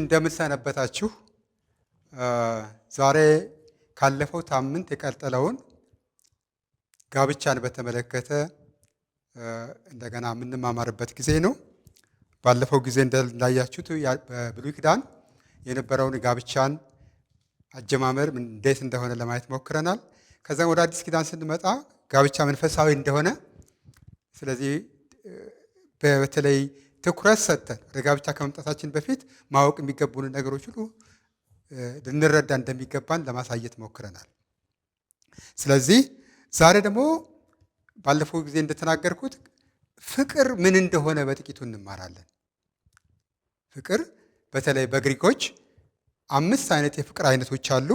እንደምሰነበታችሁ ዛሬ ካለፈው ሳምንት የቀጠለውን ጋብቻን በተመለከተ እንደገና የምንማማርበት ጊዜ ነው። ባለፈው ጊዜ እንዳያችሁት በብሉይ ኪዳን የነበረውን ጋብቻን አጀማመር እንዴት እንደሆነ ለማየት ሞክረናል። ከዛም ወደ አዲስ ኪዳን ስንመጣ ጋብቻ መንፈሳዊ እንደሆነ፣ ስለዚህ በተለይ ትኩረት ሰጥተን ወደ ጋብቻ ከመምጣታችን በፊት ማወቅ የሚገቡን ነገሮች ሁሉ ልንረዳ እንደሚገባን ለማሳየት ሞክረናል። ስለዚህ ዛሬ ደግሞ ባለፈው ጊዜ እንደተናገርኩት ፍቅር ምን እንደሆነ በጥቂቱ እንማራለን። ፍቅር በተለይ በግሪኮች 5 አይነት የፍቅር አይነቶች አሉ።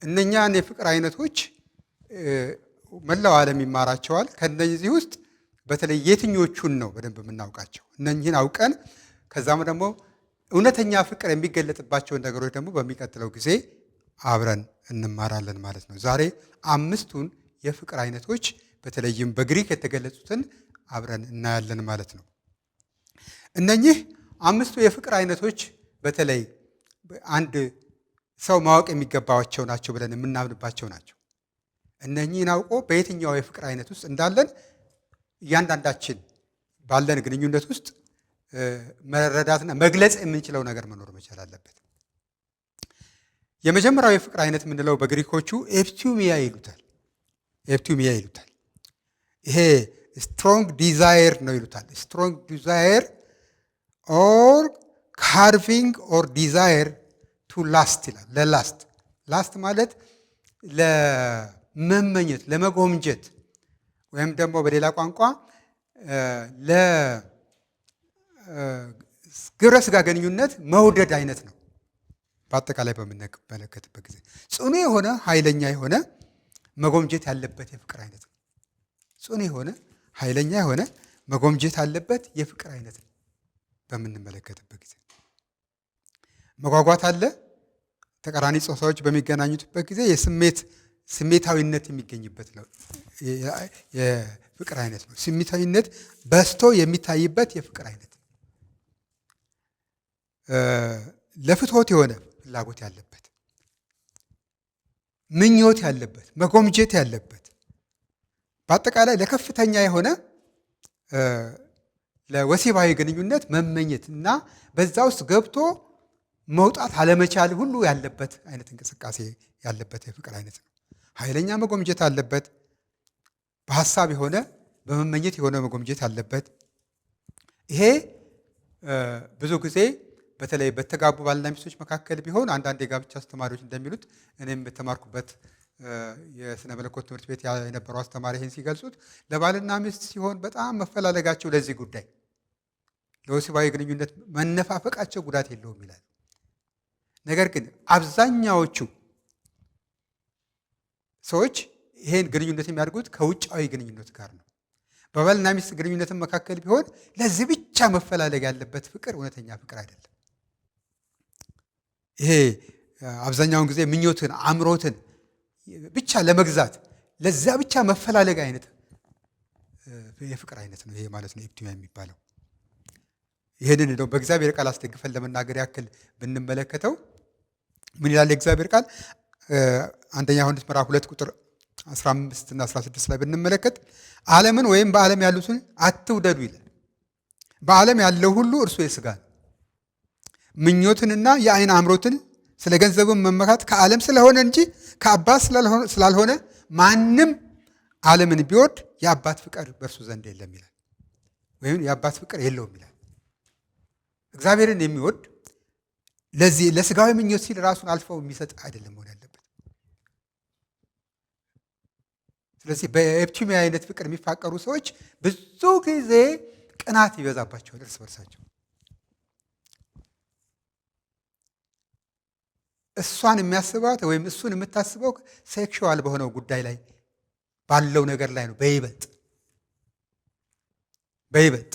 እነኛን የፍቅር አይነቶች መላው ዓለም ይማራቸዋል። ከነዚህ ውስጥ በተለይ የትኞቹን ነው በደንብ የምናውቃቸው? እነኚህን አውቀን ከዛም ደግሞ እውነተኛ ፍቅር የሚገለጥባቸውን ነገሮች ደግሞ በሚቀጥለው ጊዜ አብረን እንማራለን ማለት ነው። ዛሬ 5ቱን የፍቅር አይነቶች በተለይም በግሪክ የተገለጹትን አብረን እናያለን ማለት ነው። እነኚህ 5ቱ የፍቅር አይነቶች በተለይ አንድ ሰው ማወቅ የሚገባቸው ናቸው ብለን የምናምንባቸው ናቸው። እነኚህን አውቆ በየትኛው የፍቅር አይነት ውስጥ እንዳለን እያንዳንዳችን ባለን ግንኙነት ውስጥ መረዳትና መግለጽ የምንችለው ነገር መኖር መቻል አለበት። የመጀመሪያው የፍቅር አይነት የምንለው በግሪኮቹ ኤፕቲዩሚያ ይሉታል። ኤፕቲዩሚያ ይሉታል። ይሄ ስትሮንግ ዲዛየር ነው ይሉታል። ስትሮንግ ዲዛየር ኦር ካርቪንግ ኦር ዲዛየር ቱ ላስት ይላል። ለላስት ላስት ማለት ለመመኘት፣ ለመጎምጀት ወይም ደግሞ በሌላ ቋንቋ ለግብረ ሥጋ ግንኙነት መውደድ አይነት ነው። በአጠቃላይ በምንመለከትበት ጊዜ ጽኑ የሆነ ኃይለኛ የሆነ መጎምጀት ያለበት የፍቅር አይነት ነው። ጽኑ የሆነ ኃይለኛ የሆነ መጎምጀት ያለበት የፍቅር አይነት ነው። በምንመለከትበት ጊዜ መጓጓት አለ። ተቃራኒ ጾታዎች በሚገናኙበት ጊዜ ስሜታዊነት የሚገኝበት ነው የፍቅር አይነት ነው። ስሜታዊነት በስቶ የሚታይበት የፍቅር አይነት ነው። ለፍትወት የሆነ ፍላጎት ያለበት፣ ምኞት ያለበት፣ መጎምጀት ያለበት፣ በአጠቃላይ ለከፍተኛ የሆነ ለወሲባዊ ግንኙነት መመኘት እና በዛ ውስጥ ገብቶ መውጣት አለመቻል ሁሉ ያለበት አይነት እንቅስቃሴ ያለበት የፍቅር አይነት ነው። ኃይለኛ መጎምጀት አለበት። በሀሳብ የሆነ በመመኘት የሆነ መጎምጀት አለበት። ይሄ ብዙ ጊዜ በተለይ በተጋቡ ባልና ሚስቶች መካከል ቢሆን አንዳንድ የጋብቻ አስተማሪዎች እንደሚሉት፣ እኔም የተማርኩበት የስነ መለኮት ትምህርት ቤት የነበሩ አስተማሪ ይህን ሲገልጹት ለባልና ሚስት ሲሆን በጣም መፈላለጋቸው ለዚህ ጉዳይ ለወሲባዊ ግንኙነት መነፋፈቃቸው ጉዳት የለውም ይላል። ነገር ግን አብዛኛዎቹ ሰዎች ይሄን ግንኙነት የሚያደርጉት ከውጫዊ ግንኙነት ጋር ነው። በባልና ሚስት ግንኙነትን መካከል ቢሆን ለዚህ ብቻ መፈላለግ ያለበት ፍቅር እውነተኛ ፍቅር አይደለም። ይሄ አብዛኛውን ጊዜ ምኞትን፣ አምሮትን ብቻ ለመግዛት ለዛ ብቻ መፈላለግ አይነት የፍቅር አይነት ነው ይሄ ማለት ነው ኤፕቲዩሚያ የሚባለው። ይህንን ነው በእግዚአብሔር ቃል አስደግፈን ለመናገር ያክል ብንመለከተው ምን ይላል የእግዚአብሔር ቃል? አንደኛ ዮሐንስ ምዕራፍ 2 ቁጥር 15 እና 16 ላይ ብንመለከት ዓለምን ወይም በዓለም ያሉትን አትውደዱ ይላል። በዓለም ያለው ሁሉ እርሱ የሥጋ ነው፣ ምኞትንና የዓይን አምሮትን፣ ስለ ገንዘብን መመካት ከዓለም ስለሆነ እንጂ ከአባት ስላልሆነ ማንም ዓለምን ቢወድ የአባት ፍቅር በእርሱ ዘንድ የለም ይላል። ወይም የአባት ፍቅር የለውም ይላል። እግዚአብሔርን የሚወድ ለዚህ ለሥጋዊ ምኞት ሲል ራሱን አልፎ የሚሰጥ አይደለም መሆን ያለበት። ስለዚህ በኤፕቲዩሚያ አይነት ፍቅር የሚፋቀሩ ሰዎች ብዙ ጊዜ ቅናት ይበዛባቸዋል እርስ በርሳቸው። እሷን የሚያስባት ወይም እሱን የምታስበው ሴክሹዋል በሆነው ጉዳይ ላይ ባለው ነገር ላይ ነው በይበልጥ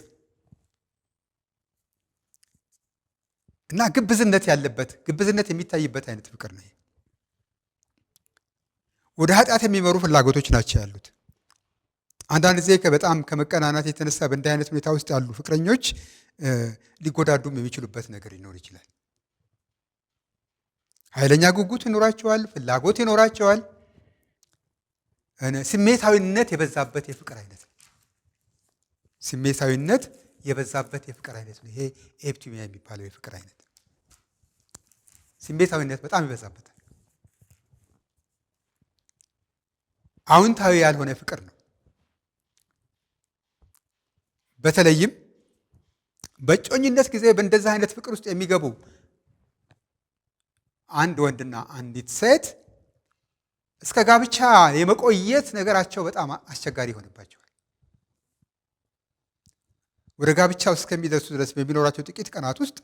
እና ግብዝነት የሚታይበት አይነት ፍቅር ነው። ወደ ኃጢአት የሚመሩ ፍላጎቶች ናቸው ያሉት። አንዳንድ ጊዜ በጣም ከመቀናናት የተነሳ በእንዲህ አይነት ሁኔታ ውስጥ ያሉ ፍቅረኞች ሊጎዳዱም የሚችሉበት ነገር ሊኖር ይችላል። ኃይለኛ ጉጉት ይኖራቸዋል፣ ፍላጎት ይኖራቸዋል። ስሜታዊነት የበዛበት የፍቅር አይነት ነው። ስሜታዊነት የበዛበት የፍቅር አይነት ነው። ይሄ ኤፕቲሚያ የሚባለው የፍቅር አይነት ስሜታዊነት በጣም ይበዛበታል። አዎንታዊ ያልሆነ ፍቅር ነው። በተለይም በእጮኝነት ጊዜ በእንደዚህ አይነት ፍቅር ውስጥ የሚገቡ አንድ ወንድና አንዲት ሴት እስከ ጋብቻ የመቆየት ነገራቸው በጣም አስቸጋሪ ይሆንባቸዋል። ወደ ጋብቻው እስከሚደርሱ ድረስ በሚኖራቸው ጥቂት ቀናት ውስጥ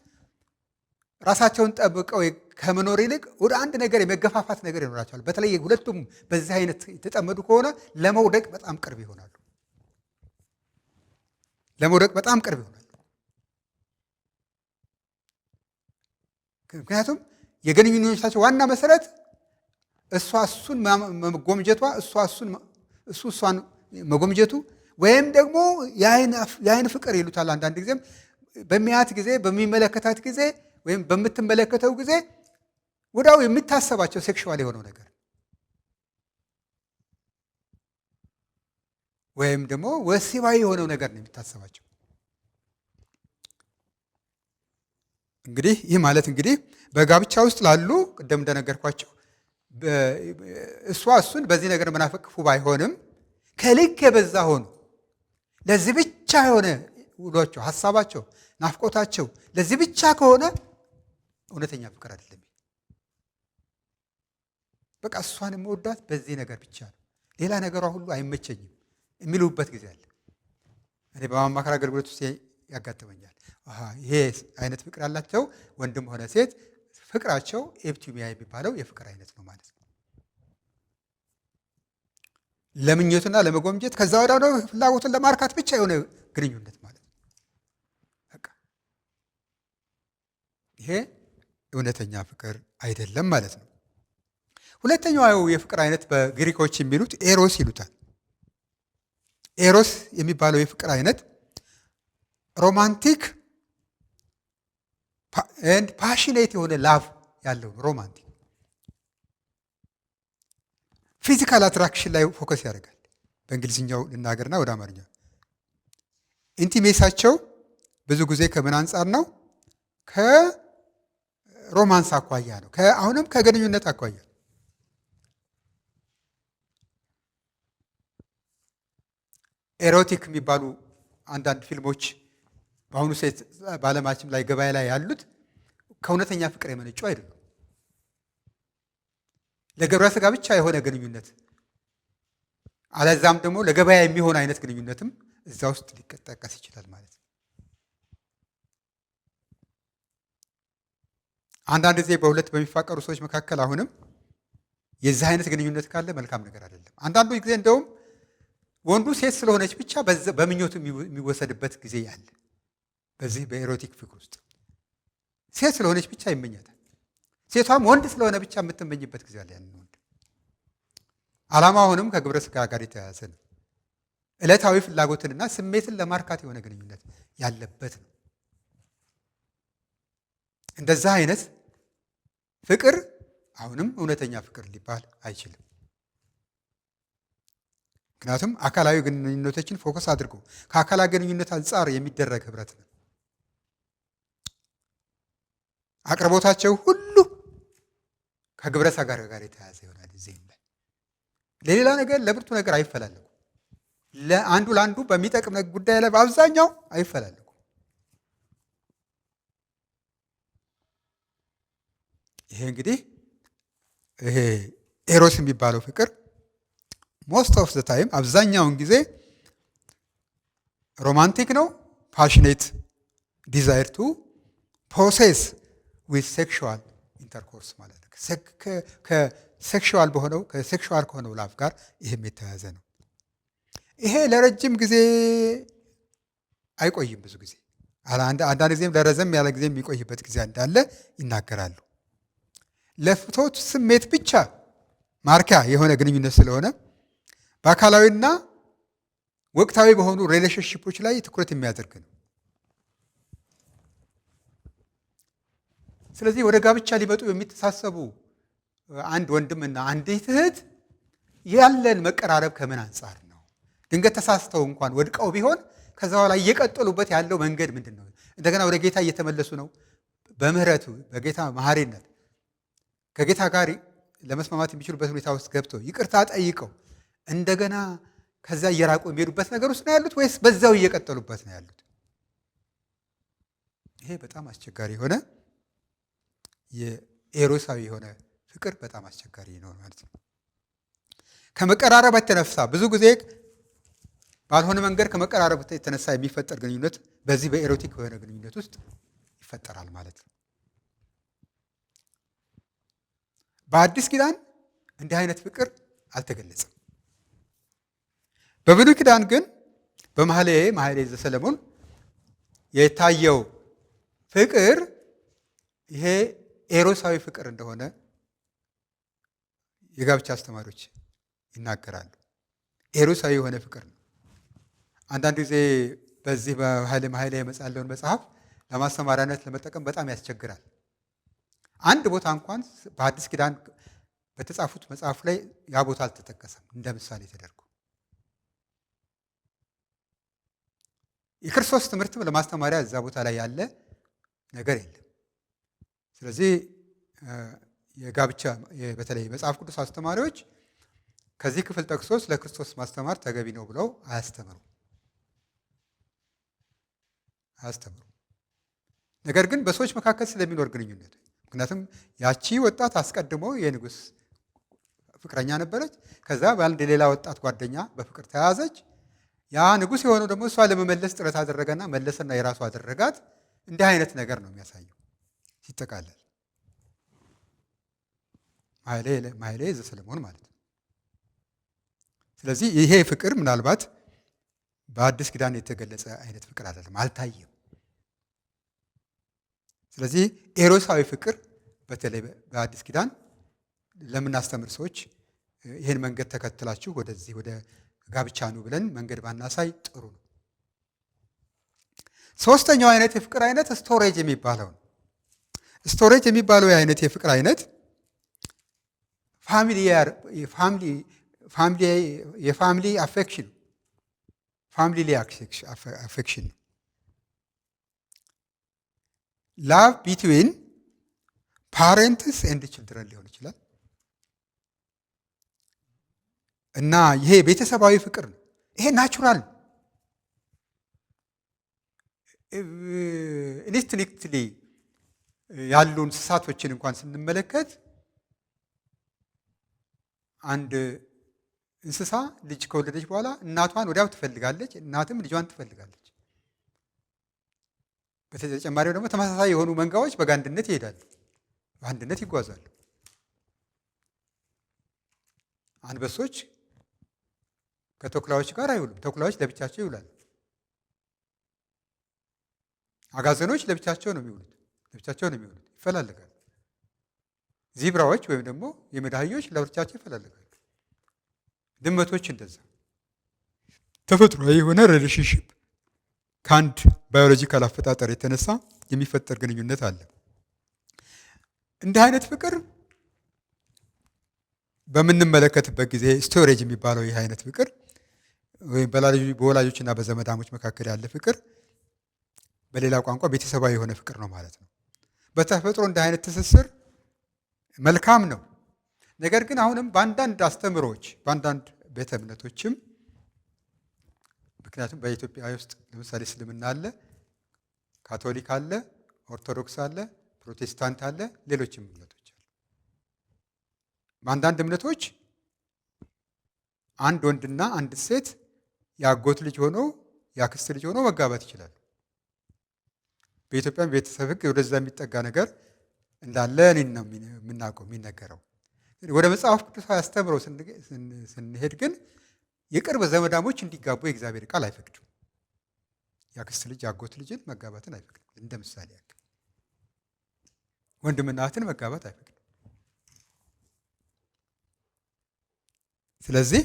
ራሳቸውን ጠብቀው ከመኖር ይልቅ ወደ አንድ ነገር የመገፋፋት ነገር ይኖራቸዋል። በተለይ ሁለቱም በዚህ አይነት የተጠመዱ ከሆነ ለመውደቅ በጣም ቅርብ ይሆናሉ። ምክንያቱም የግንኙነታቸው ዋና መሰረት እሷ እሱን መጎምጀቷ፣ እሱ እሷን መጎምጀቱ ወይም ደግሞ የአይን ፍቅር ይሉታል። አንዳንድ ጊዜም በሚያት ጊዜ በሚመለከታት ጊዜ ወይም በምትመለከተው ጊዜ ወዲያው የሚታሰባቸው ሴክሹዋል የሆነው ነገር ወይም ደግሞ ወሲባዊ የሆነው ነገር ነው የሚታሰባቸው። እንግዲህ ይህ ማለት እንግዲህ በጋብቻ ውስጥ ላሉ ቅድም እንደነገርኳቸው እሷ እሱን በዚህ ነገር መናፈቅ ክፉ ባይሆንም ከልክ የበዛ ሆኑ ለዚህ ብቻ የሆነ ውሏቸው፣ ሀሳባቸው፣ ናፍቆታቸው ለዚህ ብቻ ከሆነ እውነተኛ ፍቅር አይደለም። በቃ እሷን መወዳት በዚህ ነገር ብቻ ነው፣ ሌላ ነገሯ ሁሉ አይመቸኝም የሚሉበት ጊዜ አለ። እኔ በማማከር አገልግሎት ውስጥ ያጋጥመኛል። ይሄ አይነት ፍቅር ያላቸው ወንድም ሆነ ሴት ፍቅራቸው ኤፕቲሚያ የሚባለው የፍቅር አይነት ነው ማለት ነው። ለምኞትና ለመጎምጀት ከዛ ወዲያ ነው ፍላጎትን ለማርካት ብቻ የሆነ ግንኙነት ማለት ነው። በቃ ይሄ እውነተኛ ፍቅር አይደለም ማለት ነው። ሁለተኛው የፍቅር አይነት በግሪኮች የሚሉት ኤሮስ ይሉታል። ኤሮስ የሚባለው የፍቅር አይነት ሮማንቲክ ኤንድ ፓሽኔት የሆነ ላቭ ያለው ሮማንቲክ ፊዚካል አትራክሽን ላይ ፎከስ ያደርጋል። በእንግሊዝኛው ልናገርና ወደ አማርኛ ኢንቲሜሳቸው ብዙ ጊዜ ከምን አንጻር ነው? ከሮማንስ አኳያ ነው። አሁንም ከግንኙነት አኳያ ኤሮቲክ የሚባሉ አንዳንድ ፊልሞች በአሁኑ ሴት በዓለማችን ላይ ገበያ ላይ ያሉት ከእውነተኛ ፍቅር የመነጩ አይደሉም። ለግብረ ሥጋ ብቻ የሆነ ግንኙነት አለዛም ደግሞ ለገበያ የሚሆን አይነት ግንኙነትም እዛ ውስጥ ሊጠቀስ ይችላል ማለት ነው። አንዳንድ ጊዜ በሁለት በሚፋቀሩ ሰዎች መካከል አሁንም የዚህ አይነት ግንኙነት ካለ መልካም ነገር አይደለም። አንዳንዱ ጊዜ እንደውም ወንዱ ሴት ስለሆነች ብቻ በምኞቱ የሚወሰድበት ጊዜ ያለ። በዚህ በኤሮቲክ ፍቅር ውስጥ ሴት ስለሆነች ብቻ ይመኛታል። ሴቷም ወንድ ስለሆነ ብቻ የምትመኝበት ጊዜ አለ። ያንን ወንድ ዓላማ አሁንም ከግብረ ሥጋ ጋር የተያያዘ ነው። ዕለታዊ ፍላጎትንና ስሜትን ለማርካት የሆነ ግንኙነት ያለበት ነው። እንደዛ አይነት ፍቅር አሁንም እውነተኛ ፍቅር ሊባል አይችልም። ምክንያቱም አካላዊ ግንኙነቶችን ፎከስ አድርጎ ከአካላዊ ግንኙነት አንጻር የሚደረግ ህብረት ነው። አቅርቦታቸው ሁሉ ከግብረ ሥጋ ጋር የተያያዘ ይሆናል። እዚህም ላይ ለሌላ ነገር ለብርቱ ነገር አይፈላለጉም። ለአንዱ ለአንዱ በሚጠቅም ጉዳይ ላይ በአብዛኛው አይፈላለጉም። ይሄ እንግዲህ ይሄ ኤሮስ የሚባለው ፍቅር ሞስት ኦፍ ዘ ታይም አብዛኛውን ጊዜ ሮማንቲክ ነው። ፓሽኔት ዲዛይር ቱ ፖሴስ ዊዝ ሴክሹዋል ኢንተርኮርስ ማለት ነው። ከሴክሹዋል ከሆነው ላቭ ጋር ይህም የተያያዘ ነው። ይሄ ለረጅም ጊዜ አይቆይም። ብዙ ጊዜ አንዳንድ ጊዜም ለረዘም ያለ ጊዜ የሚቆይበት ጊዜ እንዳለ ይናገራሉ። ለፍቶት ስሜት ብቻ ማርኪያ የሆነ ግንኙነት ስለሆነ በአካላዊና ወቅታዊ በሆኑ ሪሌሽንሺፖች ላይ ትኩረት የሚያደርግ ነው። ስለዚህ ወደ ጋብቻ ሊመጡ የሚተሳሰቡ አንድ ወንድምና አንዲት እህት ያለን መቀራረብ ከምን አንጻር ነው? ድንገት ተሳስተው እንኳን ወድቀው ቢሆን ከዛ በኋላ እየቀጠሉበት ያለው መንገድ ምንድን ነው? እንደገና ወደ ጌታ እየተመለሱ ነው? በምህረቱ በጌታ መሐሪነት ከጌታ ጋር ለመስማማት የሚችሉበት ሁኔታ ውስጥ ገብተው ይቅርታ ጠይቀው እንደገና ከዛ እየራቁ የሚሄዱበት ነገር ውስጥ ነው ያሉት ወይስ በዛው እየቀጠሉበት ነው ያሉት? ይሄ በጣም አስቸጋሪ የሆነ የኤሮሳዊ የሆነ ፍቅር በጣም አስቸጋሪ ነው ማለት ነው። ከመቀራረብ የተነሳ ብዙ ጊዜ ባልሆነ መንገድ ከመቀራረብ የተነሳ የሚፈጠር ግንኙነት በዚህ በኤሮቲክ የሆነ ግንኙነት ውስጥ ይፈጠራል ማለት ነው። በአዲስ ኪዳን እንዲህ አይነት ፍቅር አልተገለጸም። በብሉይ ኪዳን ግን በመኃልየ ዘሰሎሞን የታየው ፍቅር ይሄ ኤሮሳዊ ፍቅር እንደሆነ የጋብቻ አስተማሪዎች ይናገራሉ። ኤሮሳዊ የሆነ ፍቅር ነው። አንዳንድ ጊዜ በዚህ በመኃልየ ያለውን መጽሐፍ ለማስተማሪያነት ለመጠቀም በጣም ያስቸግራል። አንድ ቦታ እንኳን በአዲስ ኪዳን በተጻፉት መጽሐፍ ላይ ያ ቦታ አልተጠቀሰም እንደ ምሳሌ ተደርጎ። የክርስቶስ ትምህርትም ለማስተማሪያ እዛ ቦታ ላይ ያለ ነገር የለም። ስለዚህ የጋብቻ በተለይ መጽሐፍ ቅዱስ አስተማሪዎች ከዚህ ክፍል ጠቅሶ ስለ ክርስቶስ ማስተማር ተገቢ ነው ብለው አያስተምሩም። ነገር ግን በሰዎች መካከል ስለሚኖር ግንኙነት፣ ምክንያቱም ያቺ ወጣት አስቀድሞ የንጉሥ ፍቅረኛ ነበረች። ከዛ በአንድ ሌላ ወጣት ጓደኛ በፍቅር ተያዘች። ያ ንጉሥ የሆነው ደግሞ እሷ ለመመለስ ጥረት አደረገና መለሰና የራሱ አደረጋት። እንዲህ አይነት ነገር ነው የሚያሳየው ሲጠቃለል መኃልየ ዘሰሎሞን ማለት ነው። ስለዚህ ይሄ ፍቅር ምናልባት በአዲስ ኪዳን የተገለጸ አይነት ፍቅር አይደለም፣ አልታየም። ስለዚህ ኤሮሳዊ ፍቅር በተለይ በአዲስ ኪዳን ለምናስተምር ሰዎች ይህን መንገድ ተከትላችሁ ወደዚህ ወደ ጋብቻ ነው ብለን መንገድ ባናሳይ ጥሩ ነው። ሶስተኛው አይነት የፍቅር አይነት ስቶሬጅ የሚባለው ነው። ስቶሬጅ የሚባለው የአይነት የፍቅር አይነት የፋሚሊ አፌክሽን ፋሚሊ አፌክሽን ነው። ላቭ ቢትዊን ፓሬንትስ ኤንድ ችልድረን ሊሆን ይችላል እና ይሄ ቤተሰባዊ ፍቅር ነው። ይሄ ናቹራል ኢንስቲንክትሊ ያሉ እንስሳቶችን እንኳን ስንመለከት አንድ እንስሳ ልጅ ከወለደች በኋላ እናቷን ወዲያው ትፈልጋለች፣ እናትም ልጇን ትፈልጋለች። በተጨማሪው ደግሞ ተመሳሳይ የሆኑ መንጋዎች በጋንድነት ይሄዳሉ፣ በአንድነት ይጓዛሉ። አንበሶች ከተኩላዎች ጋር አይውሉም፣ ተኩላዎች ለብቻቸው ይውላሉ። አጋዘኖች ለብቻቸው ነው የሚውሉት፣ ይፈላለጋሉ። ዚብራዎች ወይም ደግሞ የሜዳ አህዮች ለብቻቸው ይፈላለጋሉ። ድመቶች እንደዛ። ተፈጥሯዊ የሆነ ሪሌሽንሺፕ ከአንድ ባዮሎጂካል አፈጣጠር የተነሳ የሚፈጠር ግንኙነት አለ። እንዲህ አይነት ፍቅር በምንመለከትበት ጊዜ ስቶሬጅ የሚባለው ይህ አይነት ፍቅር ወይም በወላጆችና በዘመዳሞች መካከል ያለ ፍቅር በሌላ ቋንቋ ቤተሰባዊ የሆነ ፍቅር ነው ማለት ነው። በተፈጥሮ እንዲህ አይነት ትስስር መልካም ነው። ነገር ግን አሁንም በአንዳንድ አስተምሮች በአንዳንድ ቤተ እምነቶችም ምክንያቱም በኢትዮጵያ ውስጥ ለምሳሌ እስልምና አለ፣ ካቶሊክ አለ፣ ኦርቶዶክስ አለ፣ ፕሮቴስታንት አለ፣ ሌሎችም እምነቶች አሉ። በአንዳንድ እምነቶች አንድ ወንድና አንድ ሴት የአጎት ልጅ ሆኖ የአክስት ልጅ ሆኖ መጋባት ይችላሉ። በኢትዮጵያ ቤተሰብ ሕግ ወደዛ የሚጠጋ ነገር እንዳለ እኔን ነው የምናውቀው የሚነገረው። ወደ መጽሐፍ ቅዱሳዊ አስተምረው ስንሄድ ግን የቅርብ ዘመዳሞች እንዲጋቡ የእግዚአብሔር ቃል አይፈቅድም። የአክስት ልጅ የአጎት ልጅን መጋባትን አይፈቅድም። እንደ ምሳሌ ያክል ወንድምና እህትን መጋባት አይፈቅድም። ስለዚህ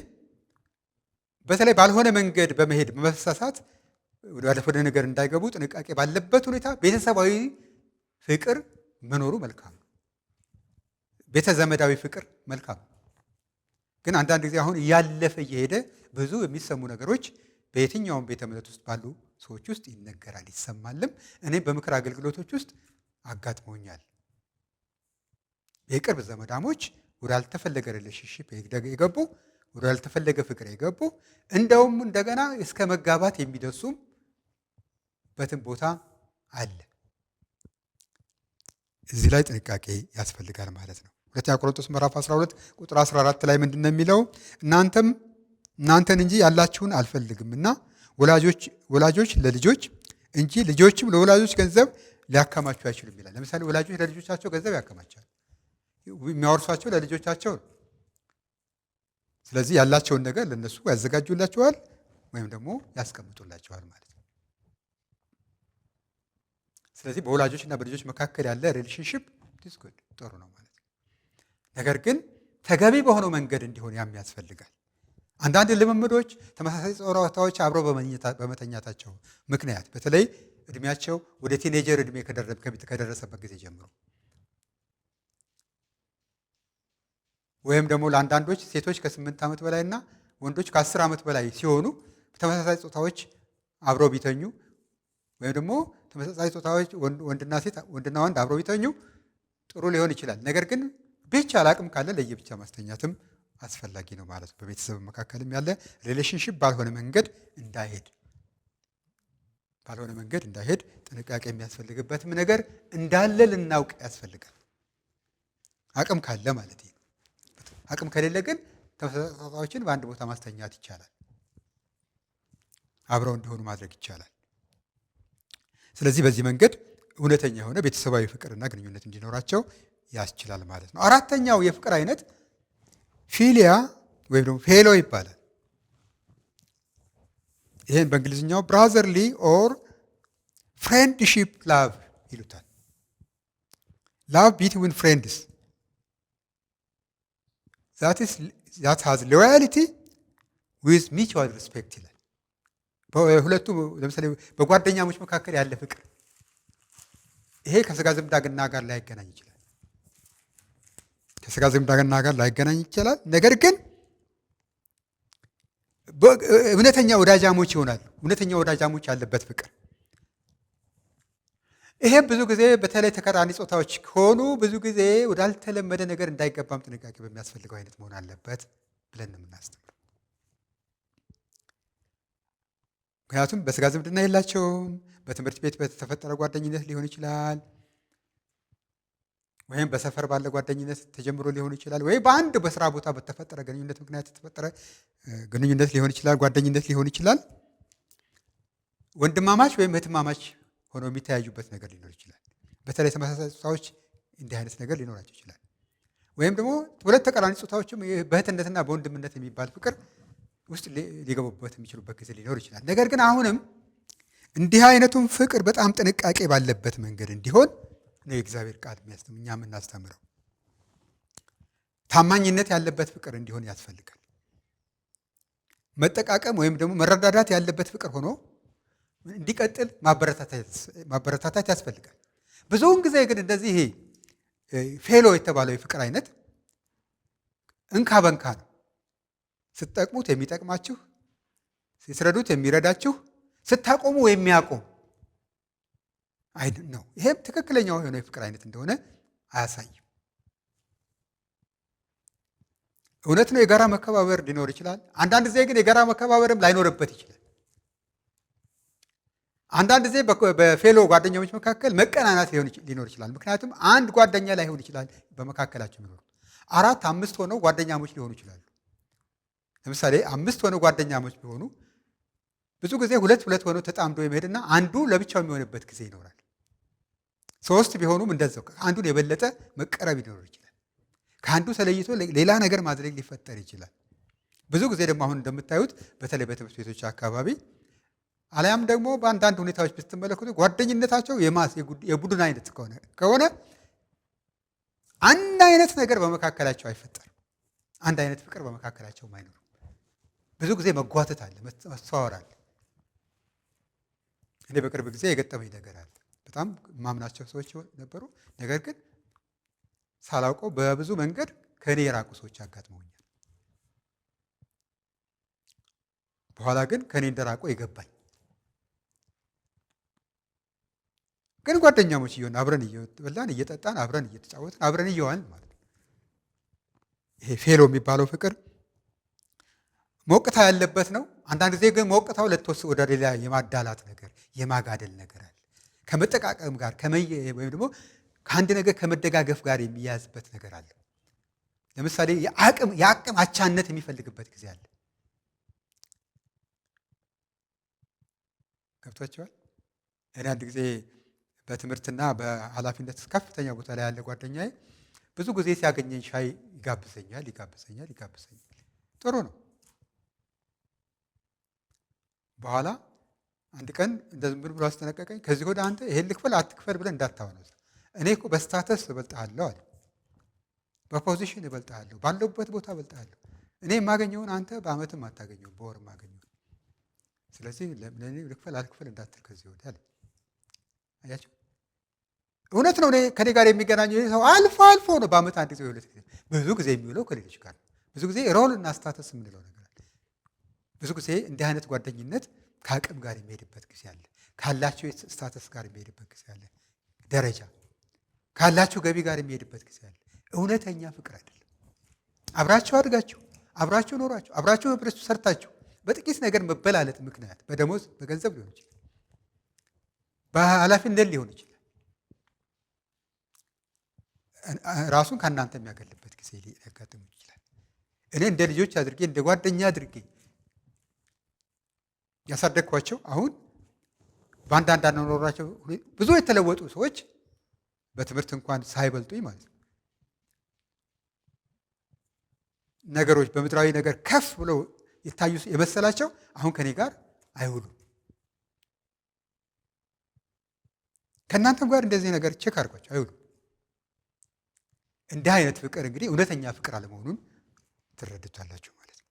በተለይ ባልሆነ መንገድ በመሄድ በመሳሳት ወደ ነገር እንዳይገቡ ጥንቃቄ ባለበት ሁኔታ ቤተሰባዊ ፍቅር መኖሩ መልካም ነው። ቤተ ዘመዳዊ ፍቅር መልካም ነው። ግን አንዳንድ ጊዜ አሁን እያለፈ እየሄደ ብዙ የሚሰሙ ነገሮች በየትኛውም ቤተ እምነት ውስጥ ባሉ ሰዎች ውስጥ ይነገራል፣ ይሰማልም። እኔም በምክር አገልግሎቶች ውስጥ አጋጥሞኛል። የቅርብ ዘመዳሞች ወዳልተፈለገ ሪሌሽንሺፕ የገቡ፣ ወዳልተፈለገ ፍቅር የገቡ፣ እንደውም እንደገና እስከ መጋባት የሚደርሱም በትን ቦታ አለ። እዚህ ላይ ጥንቃቄ ያስፈልጋል ማለት ነው። ሁለተኛ ቆሮንቶስ ምዕራፍ 12 ቁጥር 14 ላይ ምንድን ነው የሚለው? እናንተን እንጂ ያላችሁን አልፈልግምና ወላጆች ለልጆች እንጂ ልጆችም ለወላጆች ገንዘብ ሊያከማቹ አይችሉም ይላል። ለምሳሌ ወላጆች ለልጆቻቸው ገንዘብ ያከማቻሉ፣ የሚያወርሷቸው ለልጆቻቸው ነው። ስለዚህ ያላቸውን ነገር ለነሱ ያዘጋጁላቸዋል ወይም ደግሞ ያስቀምጡላቸዋል ማለት ነው። ስለዚህ በወላጆችና በልጆች መካከል ያለ ሪሌሽንሺፕ ጥሩ ነው ማለት ነው። ነገር ግን ተገቢ በሆነው መንገድ እንዲሆን ያስፈልጋል። አንዳንድ ልምምዶች ተመሳሳይ ጾታዎች አብረው በመተኛታቸው ምክንያት በተለይ እድሜያቸው ወደ ቲኔጀር እድሜ ከደረሰበት ጊዜ ጀምሮ ወይም ደግሞ ለአንዳንዶች ሴቶች ከ8 ዓመት በላይና ወንዶች ከ10 ዓመት በላይ ሲሆኑ ተመሳሳይ ጾታዎች አብረው ቢተኙ ወይም ደግሞ ተመሳሳይ ጾታዎች ወንድና ሴት ወንድና ወንድ አብረው ቢተኙ ጥሩ ሊሆን ይችላል። ነገር ግን ቢቻል አቅም ካለ ለየብቻ ማስተኛትም አስፈላጊ ነው ማለት ነው። በቤተሰብ መካከልም ያለ ሪሌሽንሺፕ ባልሆነ መንገድ እንዳይሄድ ጥንቃቄ የሚያስፈልግበትም ነገር እንዳለ ልናውቅ ያስፈልጋል። አቅም ካለ ማለት ነው። አቅም ከሌለ ግን ተመሳሳዮችን በአንድ ቦታ ማስተኛት ይቻላል፣ አብረው እንዲሆኑ ማድረግ ይቻላል። ስለዚህ በዚህ መንገድ እውነተኛ የሆነ ቤተሰባዊ ፍቅርና ግንኙነት እንዲኖራቸው ያስችላል ማለት ነው። አራተኛው የፍቅር አይነት ፊሊያ ወይም ደግሞ ፌሎ ይባላል። ይህን በእንግሊዝኛው ብራዘርሊ ኦር ፍሬንድሺፕ ላቭ ይሉታል። ላቭ ቢትዊን ፍሬንድስ that has loyalty with mutual respect ይላል። በሁለቱ ለምሳሌ በጓደኛሞች መካከል ያለ ፍቅር ይሄ ከስጋ ዝምድና ጋር ላይገናኝ ይችላል። ነገር ግን እውነተኛ ወዳጃሞች ይሆናሉ። እውነተኛ ወዳጃሞች ያለበት ፍቅር ይሄ ብዙ ጊዜ በተለይ ተቃራኒ ጾታዎች ከሆኑ ብዙ ጊዜ ወዳልተለመደ ነገር እንዳይገባም ጥንቃቄ በሚያስፈልገው አይነት መሆን አለበት ብለን ነው የምናስተምረው። ምክንያቱም በስጋ ዝምድና የላቸውም። በትምህርት ቤት በተፈጠረ ጓደኝነት ሊሆን ይችላል፣ ወይም በሰፈር ባለ ጓደኝነት ተጀምሮ ሊሆን ይችላል፣ ወይም በአንድ በስራ ቦታ በተፈጠረ ግንኙነት ምክንያት የተፈጠረ ግንኙነት ሊሆን ይችላል፣ ጓደኝነት ሊሆን ይችላል። ወንድማማች ወይም እህትማማች ሆኖ የሚተያዩበት ነገር ሊኖር ይችላል። በተለይ ተመሳሳይ ጾታዎች እንዲህ አይነት ነገር ሊኖራቸው ይችላል። ወይም ደግሞ ሁለት ተቃራኒ ጾታዎችም በእህትነትና በወንድምነት የሚባል ፍቅር ውስጥ ሊገቡበት የሚችሉበት ጊዜ ሊኖር ይችላል። ነገር ግን አሁንም እንዲህ አይነቱን ፍቅር በጣም ጥንቃቄ ባለበት መንገድ እንዲሆን ነው የእግዚአብሔር ቃል እኛ የምናስተምረው። ታማኝነት ያለበት ፍቅር እንዲሆን ያስፈልጋል። መጠቃቀም ወይም ደግሞ መረዳዳት ያለበት ፍቅር ሆኖ እንዲቀጥል ማበረታታት ያስፈልጋል። ብዙውን ጊዜ ግን እንደዚህ ይሄ ፌሎ የተባለው የፍቅር አይነት እንካ በንካ ነው። ስትጠቅሙት የሚጠቅማችሁ፣ ስትረዱት የሚረዳችሁ፣ ስታቆሙ የሚያቆም አይደል ነው። ይሄም ትክክለኛው የሆነ የፍቅር አይነት እንደሆነ አያሳይም። እውነት ነው፣ የጋራ መከባበር ሊኖር ይችላል። አንዳንድ ጊዜ ግን የጋራ መከባበርም ላይኖርበት ይችላል። አንዳንድ ጊዜ በፌሎ ጓደኛሞች መካከል መቀናናት ሊኖር ይችላል። ምክንያቱም አንድ ጓደኛ ላይሆን ይችላል በመካከላቸው የሚኖሩ 4፣ 5 ሆነው ጓደኛሞች ሊሆኑ ይችላሉ። ለምሳሌ 5 ሆነው ጓደኛሞች ቢሆኑ ብዙ ጊዜ 2 ሆነው ተጣምዶ የመሄድና አንዱ ለብቻው የሚሆንበት ጊዜ ይኖራል። 3 ቢሆኑም እንደዛው አንዱን የበለጠ መቀረብ ሊኖር ይችላል። ከአንዱ ተለይቶ ሌላ ነገር ማድረግ ሊፈጠር ይችላል። ብዙ ጊዜ ደግሞ አሁን እንደምታዩት በተለይ በትምህርት ቤቶች አካባቢ አሊያም ደግሞ በአንዳንድ ሁኔታዎች ብትመለከቱ ጓደኝነታቸው የቡድን አይነት ከሆነ አንድ አይነት ነገር በመካከላቸው አይፈጠርም። አንድ አይነት ፍቅር በመካከላቸው አይኖርም። ብዙ ጊዜ መጓተት አለ፣ መስተዋወር አለ። እኔ በቅርብ ጊዜ የገጠመኝ ነገር አለ። በጣም ማምናቸው ሰዎች ነበሩ። ነገር ግን ሳላውቀው በብዙ መንገድ ከእኔ የራቁ ሰዎች አጋጥመውኛል። በኋላ ግን ከእኔ እንደራቁ የገባኝ ግን ጓደኛሞች እየሆን አብረን እየበላን እየጠጣን አብረን እየተጫወትን አብረን እየዋልን ማለት ነው። ይሄ ፌሎ የሚባለው ፍቅር ሞቅታ ያለበት ነው። አንዳንድ ጊዜ ግን ሞቅታው ለተወሰነ ወደ ሌላ የማዳላት ነገር የማጋደል ነገር አለ። ከመጠቃቀም ጋር ወይም ደግሞ ከአንድ ነገር ከመደጋገፍ ጋር የሚያዝበት ነገር አለ። ለምሳሌ የአቅም አቻነት የሚፈልግበት ጊዜ አለ። ገብቷቸዋል። እኔ አንድ ጊዜ በትምህርትና በኃላፊነት ከፍተኛ ቦታ ላይ ያለ ጓደኛዬ ብዙ ጊዜ ሲያገኘኝ ሻይ ይጋብዘኛል። ጥሩ ነው። በኋላ አንድ ቀን እንደዚህ ብሎ አስጠነቀቀኝ። ከዚህ ወደ አንተ ይሄን ልክፈል አትክፈል ብለህ እንዳታወነው። እኔ እኮ በስታተስ እበልጥሃለሁ አለ። በፖዚሽን እበልጥሃለሁ፣ ባለሁበት ቦታ እበልጥሃለሁ። እኔ የማገኘውን አንተ በአመትም አታገኘውም፣ በወር የማገኘው። ስለዚህ ለእኔ ልክፈል አልክፈል እንዳትል ከዚህ ወዲህ አለ። አያቸው። እውነት ነው። ከኔ ጋር የሚገናኘው ሰው አልፎ አልፎ ነው፣ በአመት አንድ ጊዜ ሁለት ጊዜ። ብዙ ጊዜ የሚውለው ከሌሎች ጋር ብዙ ጊዜ ሮል እና ስታተስ የምንለው ነገር አለ። ብዙ ጊዜ እንዲህ አይነት ጓደኝነት ከአቅም ጋር የሚሄድበት ጊዜ አለ። ካላቸው ስታተስ ጋር የሚሄድበት ጊዜ አለ። ደረጃ ካላቸው ገቢ ጋር የሚሄድበት ጊዜ አለ። እውነተኛ ፍቅር አይደለም። አብራችሁ አድጋችሁ፣ አብራችሁ ኖራችሁ፣ አብራችሁ ህብረት ሰርታችሁ በጥቂት ነገር መበላለጥ ምክንያት በደሞዝ በገንዘብ ሊሆን ይችላል፣ በኃላፊነት ሊሆን ይችላል። ራሱን ከእናንተ የሚያገልበት ጊዜ ሊያጋጥም ይችላል። እኔ እንደ ልጆች አድርጌ እንደ ጓደኛ አድርጌ ያሳደግኳቸው አሁን በአንዳንድ አኗኗራቸው ብዙ የተለወጡ ሰዎች በትምህርት እንኳን ሳይበልጡኝ ማለት ነው ነገሮች በምድራዊ ነገር ከፍ ብለው ይታዩ የመሰላቸው አሁን ከኔ ጋር አይውሉም። ከእናንተም ጋር እንደዚህ ነገር ቼክ አድርጓቸው አይውሉም። እንዲህ አይነት ፍቅር እንግዲህ እውነተኛ ፍቅር አለመሆኑን ትረዱታላችሁ ማለት ነው።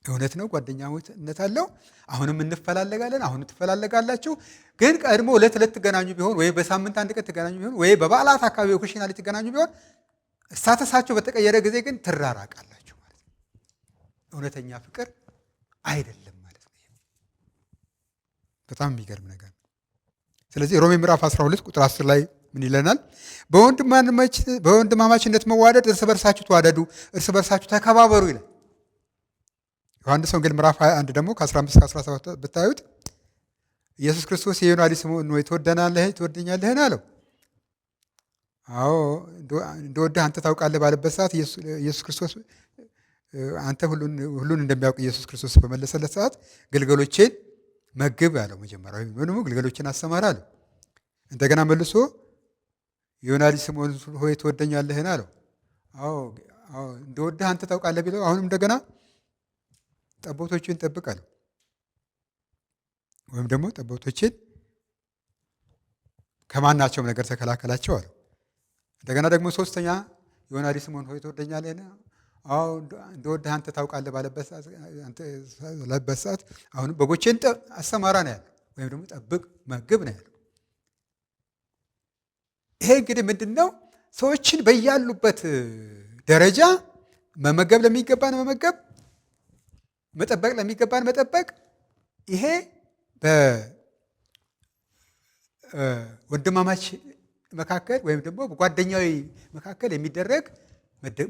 እውነት ነው፣ ጓደኛሞችነት አለው። አሁንም እንፈላለጋለን፣ አሁንም ትፈላለጋላችሁ። ግን ቀድሞ ዕለት ትገናኙ ቢሆን ወይ በሳምንት አንድ ቀን ትገናኙ ቢሆን ወይ በበዓላት አካባቢ ኩሽና ላይ ትገናኙ ቢሆን ስታተሳችሁ በተቀየረ ጊዜ ግን ትራራቃላችሁ ማለት ነው። እውነተኛ ፍቅር አይደለም ማለት ነው። በጣም የሚገርም ነገር ነው። ስለዚህ ሮሜ ምዕራፍ 12 ቁጥር 10 ላይ ምን ይለናል? በወንድማማችነት መዋደድ እርስ በርሳችሁ ተዋደዱ፣ እርስ በርሳችሁ ተከባበሩ ይላል። ዮሐንስ ወንጌል ምዕራፍ 21 ደግሞ ከ15-17 ብታዩት ኢየሱስ ክርስቶስ የዮና ልጅ ስምዖን ሆይ ትወደኛለህን አለው። አዎ እንደወደህ አንተ ታውቃለህ ባለበት ሰዓት ኢየሱስ ክርስቶስ አንተ ሁሉን እንደሚያውቅ ኢየሱስ ክርስቶስ በመለሰለት ሰዓት ግልገሎቼን መግብ አለው። መጀመሪያ ወይም ደግሞ ግልገሎቼን አሰማራ አለው። እንደገና መልሶ የዮና ልጅ ስምዖን ሆይ ትወደኛለህን አለው። አዎ እንደወደህ አንተ ታውቃለህ ቢለው አሁንም እንደገና ጠቦቶችን ጠብቅ አለው። ወይም ደግሞ ጠቦቶችን ከማናቸውም ነገር ተከላከላቸው አለው። እንደገና ደግሞ ሶስተኛ የዮና ልጅ ስምዖን ሆይ ትወደኛለህን? አዎ እንደወደህ አንተ ታውቃለህ ባለበት ሰዓት አሁንም በጎቼን አሰማራ ነው ያለው። ወይም ደግሞ ጠብቅ መግብ ነው ያለው። ይሄ እንግዲህ ምንድን ነው? ሰዎችን በያሉበት ደረጃ መመገብ ለሚገባን መመገብ፣ መጠበቅ ለሚገባን መጠበቅ። ይሄ በወንድማማች መካከል ወይም ደግሞ በጓደኛዊ መካከል የሚደረግ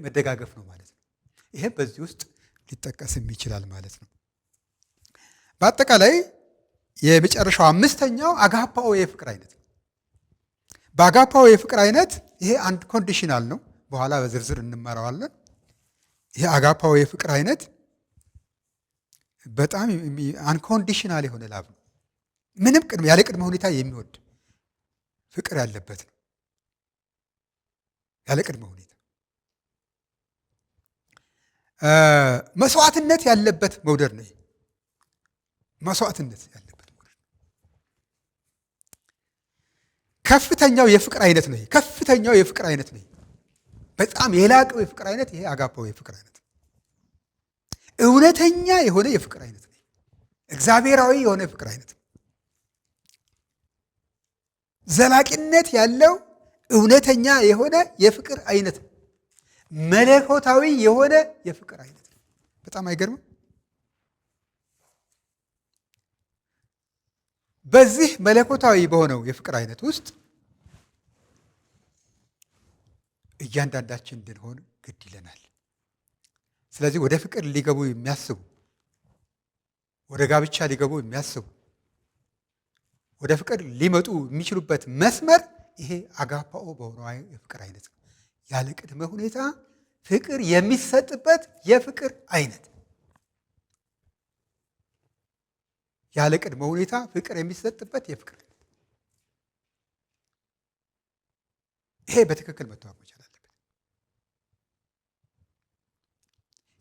መደጋገፍ ነው ማለት ነው። ይሄም በዚህ ውስጥ ሊጠቀስም ይችላል ማለት ነው። በአጠቃላይ የመጨረሻው አምስተኛው አጋፓኦ የፍቅር አይነት ነው። በአጋፓኦ የፍቅር አይነት ይሄ አንድ ኮንዲሽናል ነው። በኋላ በዝርዝር እንመራዋለን። ይሄ አጋፓኦ የፍቅር አይነት በጣም አንኮንዲሽናል የሆነ ላብ ነው። ምንም ያለ ቅድመ ሁኔታ የሚወድ ፍቅር ያለበት ነው። ያለ ቅድመ ሁኔታ መስዋዕትነት ያለበት መውደድ ነው። መስዋዕትነት ያለበት መውደድ ከፍተኛው የፍቅር አይነት ነው። ከፍተኛው የፍቅር አይነት ነው። በጣም የላቀው የፍቅር አይነት ይሄ አጋፓኦ የፍቅር አይነት እውነተኛ የሆነ የፍቅር አይነት ነው። እግዚአብሔራዊ የሆነ የፍቅር አይነት ነው። ዘላቂነት ያለው እውነተኛ የሆነ የፍቅር አይነት ነው። መለኮታዊ የሆነ የፍቅር አይነት ነው። በጣም አይገርምም? በዚህ መለኮታዊ በሆነው የፍቅር አይነት ውስጥ እያንዳንዳችን እንድንሆን ግድ ይለናል። ስለዚህ ወደ ፍቅር ሊገቡ የሚያስቡ፣ ወደ ጋብቻ ሊገቡ የሚያስቡ፣ ወደ ፍቅር ሊመጡ የሚችሉበት መስመር ይሄ አጋፓኦ በሆነው የፍቅር አይነት ነው። ያለ ቅድመ ሁኔታ ፍቅር የሚሰጥበት የፍቅር አይነት፣ ያለ ቅድመ ሁኔታ ፍቅር የሚሰጥበት የፍቅር አይነት። ይሄ በትክክል መታወቅ መቻል አለበት።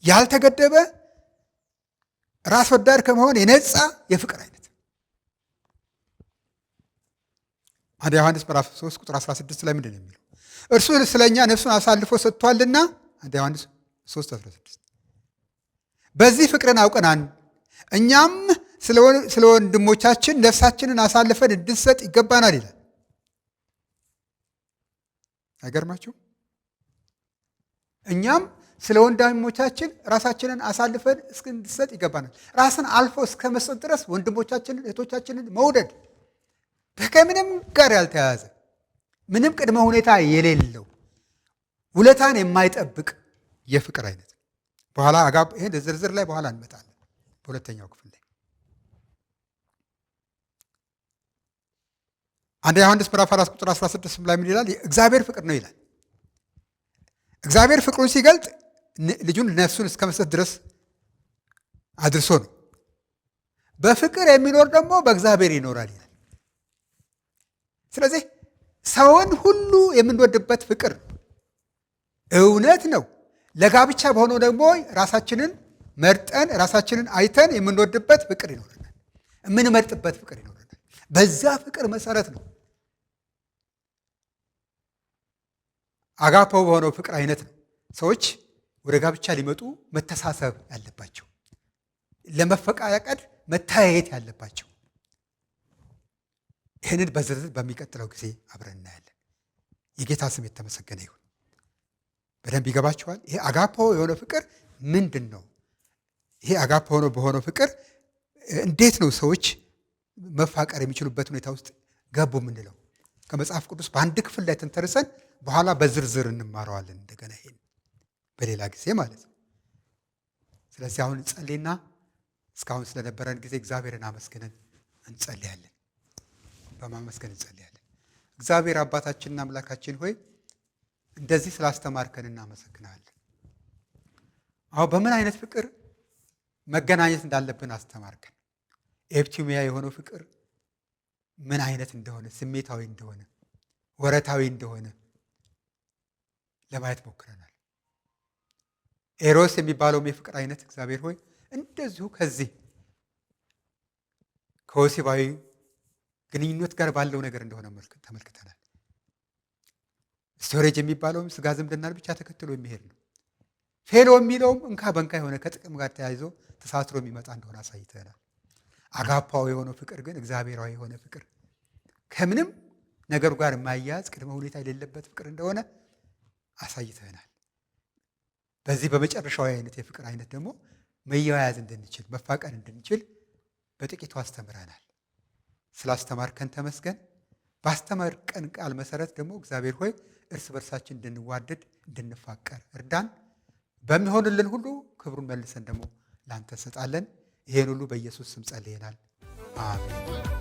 ያልተገደበ ራስ ወዳድ ከመሆን የነጻ የፍቅር አይነት። አንደኛ ዮሐንስ ምዕራፍ 3 ቁጥር 16 ላይ ምንድን ነው የሚለው? እርሱ ስለኛ ነፍሱን አሳልፎ ሰጥቷልና። አንደኛ ዮሐንስ 3:16 በዚህ ፍቅርን አውቀናል፣ እኛም ስለ ወንድሞቻችን ነፍሳችንን አሳልፈን እንድንሰጥ ይገባናል ይላል። አይገርማችሁ? እኛም ስለ ወንድሞቻችን ራሳችንን አሳልፈን እንድንሰጥ ይገባናል። ራስን አልፎ እስከ መስጠት ድረስ ወንድሞቻችንን እህቶቻችንን መውደድ ከምንም ጋር ያልተያያዘ ምንም ቅድመ ሁኔታ የሌለው ውለታን የማይጠብቅ የፍቅር አይነት። በኋላ ይሄን ዝርዝር ላይ በኋላ እንመጣለን በሁለተኛው ክፍል ላይ። አንደኛ ዮሐንስ ምዕራፍ 4 ቁጥር 16 ላይ ምን ይላል? እግዚአብሔር ፍቅር ነው ይላል። እግዚአብሔር ፍቅሩን ሲገልጥ ልጁን ነፍሱን እስከ መስጠት ድረስ አድርሶ ነው። በፍቅር የሚኖር ደግሞ በእግዚአብሔር ይኖራል ይላል። ስለዚህ ሰውን ሁሉ የምንወድበት ፍቅር እውነት ነው። ለጋብቻ በሆነው ደግሞ ራሳችንን መርጠን ራሳችንን አይተን የምንወድበት ፍቅር ይኖረናል፣ የምንመርጥበት ፍቅር ይኖረናል። በዛ ፍቅር መሰረት ነው አጋፓው በሆነው ፍቅር አይነት ነው ሰዎች ወደ ጋብቻ ሊመጡ መተሳሰብ ያለባቸው፣ ለመፈቃቀድ መታየት ያለባቸው። ይህንን በዝርዝር በሚቀጥለው ጊዜ አብረን እናያለን። የጌታ ስም የተመሰገነ ይሁን። በደንብ ይገባችኋል? ይሄ አጋፓው የሆነ ፍቅር ምንድን ነው? ይሄ አጋፓው በሆነው ፍቅር እንዴት ነው ሰዎች መፋቀር የሚችሉበት ሁኔታ ውስጥ ገቡ የምንለው? ከመጽሐፍ ቅዱስ በአንድ ክፍል ላይ ተንተርሰን በኋላ በዝርዝር እንማረዋለን። እንደገና ይሄን በሌላ ጊዜ ማለት ነው። ስለዚህ አሁን እንጸልይና እስካሁን ስለነበረን ጊዜ እግዚአብሔርን አመስግነን እንጸልያለን። በማመስገን እንጸልያለን። እግዚአብሔር አባታችንና አምላካችን ሆይ እንደዚህ ስላስተማርከን እናመሰግናለን። አዎ በምን አይነት ፍቅር መገናኘት እንዳለብን አስተማርከን። ኤፕቲሚያ የሆነው ፍቅር ምን አይነት እንደሆነ፣ ስሜታዊ እንደሆነ፣ ወረታዊ እንደሆነ ለማየት ሞክረናል። ኤሮስ የሚባለውም የፍቅር አይነት እግዚአብሔር ሆይ እንደዚሁ ከዚህ ከወሲባዊ ግንኙነት ጋር ባለው ነገር እንደሆነ ተመልክተናል። ስቶሬጅ የሚባለውም ስጋ ዝምድናን ብቻ ተከትሎ የሚሄድ ነው። ፌሎ የሚለውም እንካ በንካ የሆነ ከጥቅም ጋር ተያይዞ ተሳስሮ የሚመጣ እንደሆነ አሳይተናል። አጋፓው የሆነው ፍቅር ግን እግዚአብሔራዊ የሆነ ፍቅር ከምንም ነገሩ ጋር የማያያዝ ቅድመ ሁኔታ የሌለበት ፍቅር እንደሆነ አሳይተናል። በዚህ በመጨረሻው አይነት የፍቅር አይነት ደግሞ መያያዝ እንድንችል መፋቀር እንድንችል በጥቂቱ አስተምረናል። ስላስተማርከን ተመስገን። ባስተማርከን ቃል መሰረት ደግሞ እግዚአብሔር ሆይ እርስ በርሳችን እንድንዋደድ እንድንፋቀር እርዳን። በሚሆንልን ሁሉ ክብሩን መልሰን ደግሞ ላንተ እንሰጣለን። ይሄን ሁሉ በኢየሱስ ስም ጸልየናል። አሜን።